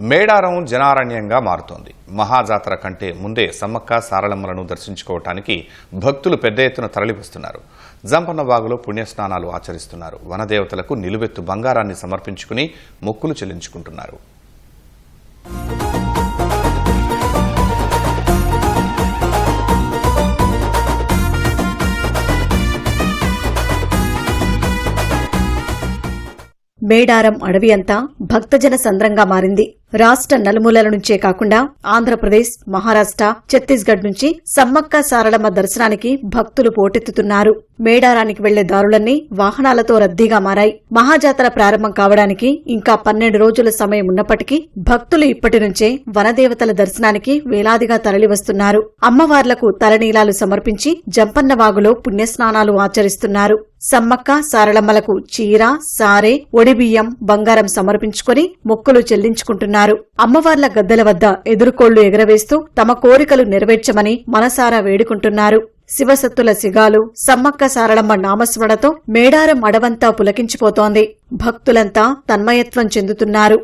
మేడారం జనారణ్యంగా మారుతోంది. మహాజాతర కంటే ముందే సమ్మక్క సారళమ్మలను దర్శించుకోవటానికి భక్తులు పెద్ద ఎత్తున తరలివస్తున్నారు. జంపన్న వాగులో పుణ్యస్నానాలు ఆచరిస్తున్నారు. వనదేవతలకు నిలువెత్తు బంగారాన్ని సమర్పించుకుని మొక్కులు చెల్లించుకుంటున్నారు. మేడారం అడవి అంతా భక్తజన సంద్రంగా మారింది. రాష్ట్ర నలుమూలల నుంచే కాకుండా ఆంధ్రప్రదేశ్, మహారాష్ట్ర, ఛత్తీస్గఢ్ నుంచి సమ్మక్క సారళమ్మ దర్శనానికి భక్తులు పోటెత్తుతున్నారు. మేడారానికి వెళ్లే దారులన్నీ వాహనాలతో రద్దీగా మారాయి. మహాజాతర ప్రారంభం కావడానికి ఇంకా 12 రోజుల సమయం ఉన్నప్పటికీ భక్తులు ఇప్పటి నుంచే వనదేవతల దర్శనానికి వేలాదిగా తరలివస్తున్నారు. అమ్మవార్లకు తలనీలాలు సమర్పించి జంపన్న వాగులో పుణ్యస్నానాలు ఆచరిస్తున్నారు. సమ్మక్క సారళమ్మలకు చీర, సారె, ఒడిబియ్యం, బంగారం సమర్పించుకుని మొక్కులు చెల్లించుకుంటున్నారు. అమ్మవార్ల గద్దెల వద్ద ఎదురుకోళ్లు ఎగరవేస్తూ తమ కోరికలు నెరవేర్చమని మనసారా వేడుకుంటున్నారు. శివసత్తుల సిగాలు, సమ్మక్క సారళమ్మ నామస్మరణతో మేడారం అడవంతా పులకించిపోతోంది. భక్తులంతా తన్మయత్వం చెందుతున్నారు.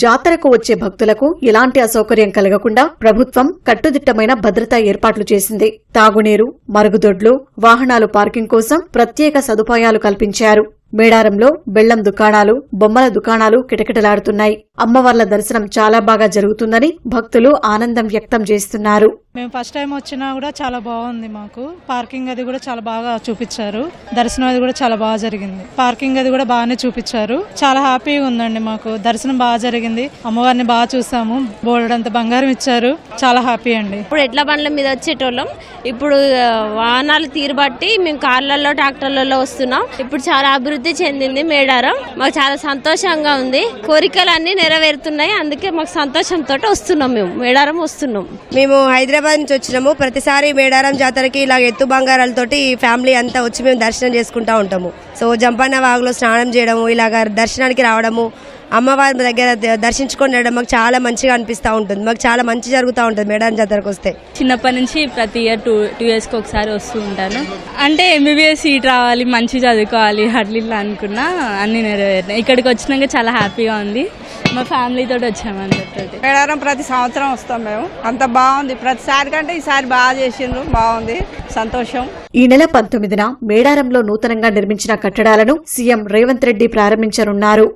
జాతరకు వచ్చే భక్తులకు ఎలాంటి అసౌకర్యం కలగకుండా ప్రభుత్వం కట్టుదిట్టమైన భద్రతా ఏర్పాట్లు చేసింది. తాగునీరు, మరుగుదొడ్లు, వాహనాలు పార్కింగ్ కోసం ప్రత్యేక సదుపాయాలు కల్పించారు. మేడారంలో బెల్లం దుకాణాలు, బొమ్మల దుకాణాలు కిటకిటలాడుతున్నాయి. అమ్మవార్ల దర్శనం చాలా బాగా జరుగుతుందని భక్తులు ఆనందం వ్యక్తం చేస్తున్నారు. మేము ఫస్ట్ టైం వచ్చినా కూడా చాలా బాగుంది. మాకు పార్కింగ్ అది కూడా చాలా బాగా చూపించారు. దర్శనం అది కూడా చాలా బాగా జరిగింది. పార్కింగ్ అది కూడా బాగానే చూపించారు. చాలా హ్యాపీగా ఉందండి. మాకు దర్శనం బాగా జరిగింది. అమ్మవారిని బాగా చూసాము. బోలెడంత బంగారం ఇచ్చారు. చాలా హ్యాపీ అండి. ఇప్పుడు ఎడ్ల బండ్ల మీద వచ్చేటోళ్ళం, ఇప్పుడు వాహనాలు తీరుబట్టి మేము కార్లలో, ట్రాక్టర్లలో వస్తున్నాం. ఇప్పుడు చాలా అభివృద్ధి చెందింది మేడారం. మాకు చాలా సంతోషంగా ఉంది. కోరికలు అన్ని నెరవేరుతున్నాయి. అందుకే మాకు సంతోషంతో వస్తున్నాం. మేము మేడారం వస్తున్నాం. మేము హైదరాబాద్ నుంచి వచ్చినాము. ప్రతిసారి మేడారం జాతరకి ఇలా ఎత్తు బంగారాలతోటి ఫ్యామిలీ అంతా వచ్చి మేము దర్శనం చేసుకుంటా ఉంటాము. సో జంపన్న వాగులో స్నానం చేయడము, ఇలాగ దర్శనానికి రావడము, అమ్మవారి దగ్గర దర్శించుకొని మాకు చాలా మంచిగా అనిపిస్తూ ఉంటుంది. మాకు చాలా మంచి జరుగుతూ ఉంటుంది మేడారం జాతరకు వస్తే. చిన్నప్పటి నుంచి ప్రతి ఇయర్ 2 yearsకి ఒకసారి వస్తూ ఉంటాను. అంటే MBBS సీట్ రావాలి, మంచి చదువుకోవాలి, అట్లా అనుకున్నా అన్ని నెరవేరినాయి. ఇక్కడికి వచ్చినాక చాలా హ్యాపీగా ఉంది. మా ఫ్యామిలీ తోటి వచ్చాము అందరితో. మేడారం ప్రతి సంవత్సరం వస్తాం మేము. అంత బాగుంది. ప్రతిసారి కంటే ఈసారి బాగా చేసిండ్రు. బాగుంది, సంతోషం. ఈ నెల 19న మేడారంలో నూతనంగా నిర్మించిన కట్టడాలను సీఎం రేవంత్ రెడ్డి ప్రారంభించనున్నారు.